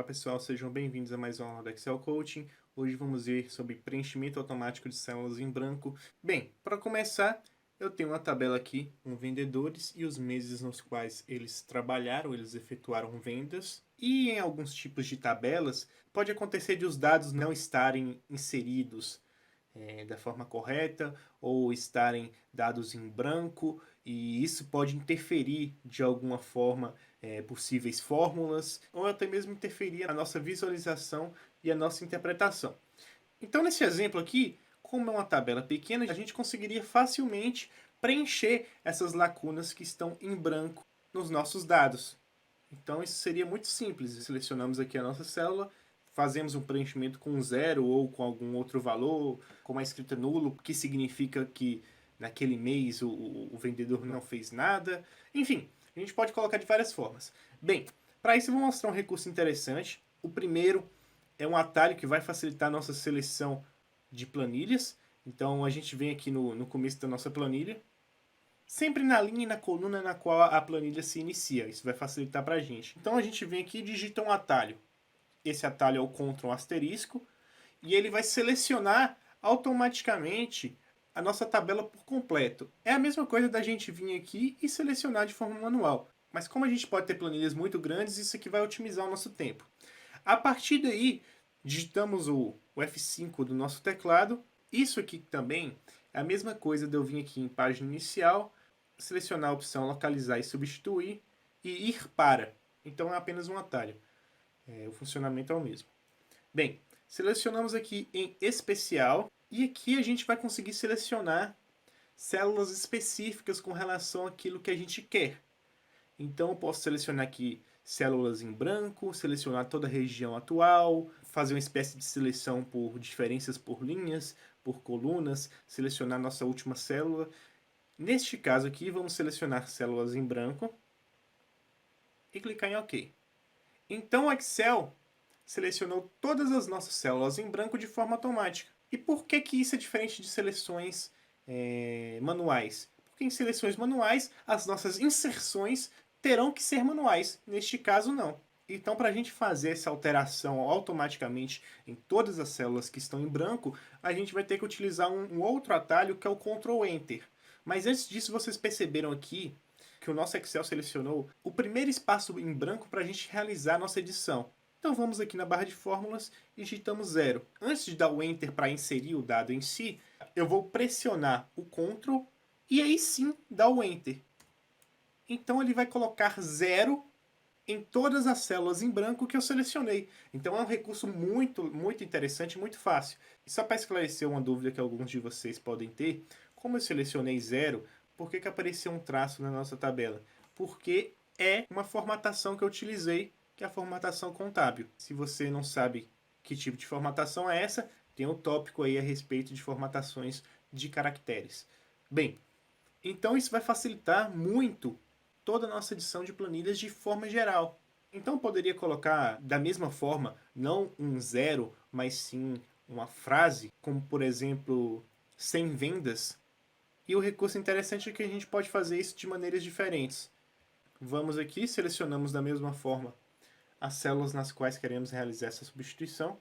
pessoal, sejam bem-vindos a mais uma aula do Excel Coaching. Hoje vamos ver sobre preenchimento automático de células em branco. Bem, para começar, eu tenho uma tabela aqui com vendedores e os meses nos quais eles trabalharam, eles efetuaram vendas. E em alguns tipos de tabelas, pode acontecer de os dados não estarem inseridos da forma correta ou estarem dados em branco, e isso pode interferir de alguma forma possíveis fórmulas ou até mesmo interferir na nossa visualização e a nossa interpretação. Então, nesse exemplo aqui, como é uma tabela pequena, a gente conseguiria facilmente preencher essas lacunas que estão em branco nos nossos dados. Então, isso seria muito simples. Selecionamos aqui a nossa célula, fazemos um preenchimento com zero ou com algum outro valor, com uma escrita nulo, que significa que naquele mês o vendedor não fez nada. Enfim, a gente pode colocar de várias formas. Bem, para isso eu vou mostrar um recurso interessante. O primeiro é um atalho que vai facilitar a nossa seleção de planilhas. Então a gente vem aqui no começo da nossa planilha, sempre na linha e na coluna na qual a planilha se inicia. Isso vai facilitar para a gente. Então a gente vem aqui e digita um atalho. Esse atalho é o Ctrl asterisco, e ele vai selecionar automaticamente a nossa tabela por completo. É a mesma coisa da gente vir aqui e selecionar de forma manual. Mas como a gente pode ter planilhas muito grandes, isso aqui vai otimizar o nosso tempo. A partir daí, digitamos o F5 do nosso teclado. Isso aqui também é a mesma coisa de eu vir aqui em página inicial, selecionar a opção localizar e substituir e ir para. Então é apenas um atalho. O funcionamento é o mesmo. Bem, selecionamos aqui em especial e aqui a gente vai conseguir selecionar células específicas com relação àquilo que a gente quer. Então eu posso selecionar aqui células em branco, selecionar toda a região atual, fazer uma espécie de seleção por diferenças por linhas, por colunas, selecionar nossa última célula. Neste caso aqui, vamos selecionar células em branco e clicar em OK. Então o Excel selecionou todas as nossas células em branco de forma automática. E por que isso é diferente de seleções manuais? Porque em seleções manuais, as nossas inserções terão que ser manuais. Neste caso, não. Então, para a gente fazer essa alteração automaticamente em todas as células que estão em branco, a gente vai ter que utilizar um outro atalho que é o Ctrl Enter. Mas antes disso, vocês perceberam aqui que o nosso Excel selecionou o primeiro espaço em branco para a gente realizar a nossa edição. Então vamos aqui na barra de fórmulas e digitamos 0. Antes de dar o Enter para inserir o dado em si, eu vou pressionar o Ctrl e aí sim dar o Enter. Então ele vai colocar 0 em todas as células em branco que eu selecionei. Então é um recurso muito interessante, muito fácil. E só para esclarecer uma dúvida que alguns de vocês podem ter, como eu selecionei 0, por que apareceu um traço na nossa tabela? Porque é uma formatação que eu utilizei, que é a formatação contábil. Se você não sabe que tipo de formatação é essa, tem um tópico aí a respeito de formatações de caracteres. Bem, então isso vai facilitar muito toda a nossa edição de planilhas de forma geral. Então eu poderia colocar da mesma forma, não um zero, mas sim uma frase, como por exemplo, 100 vendas. E o recurso interessante é que a gente pode fazer isso de maneiras diferentes. Vamos aqui, selecionamos da mesma forma as células nas quais queremos realizar essa substituição.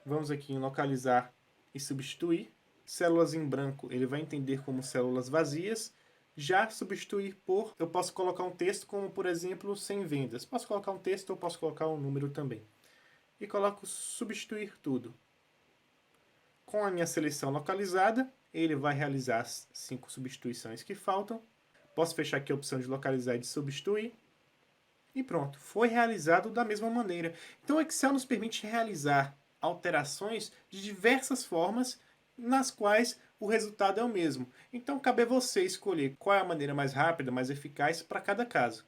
Vamos aqui em localizar e substituir. Células em branco ele vai entender como células vazias. Já substituir por, eu posso colocar um texto como, por exemplo, 100 vendas. Posso colocar um texto ou posso colocar um número também. E coloco substituir tudo. Com a minha seleção localizada, ele vai realizar as 5 substituições que faltam. Posso fechar aqui a opção de localizar e de substituir. E pronto, foi realizado da mesma maneira. Então o Excel nos permite realizar alterações de diversas formas nas quais o resultado é o mesmo. Então cabe a você escolher qual é a maneira mais rápida, mais eficaz para cada caso.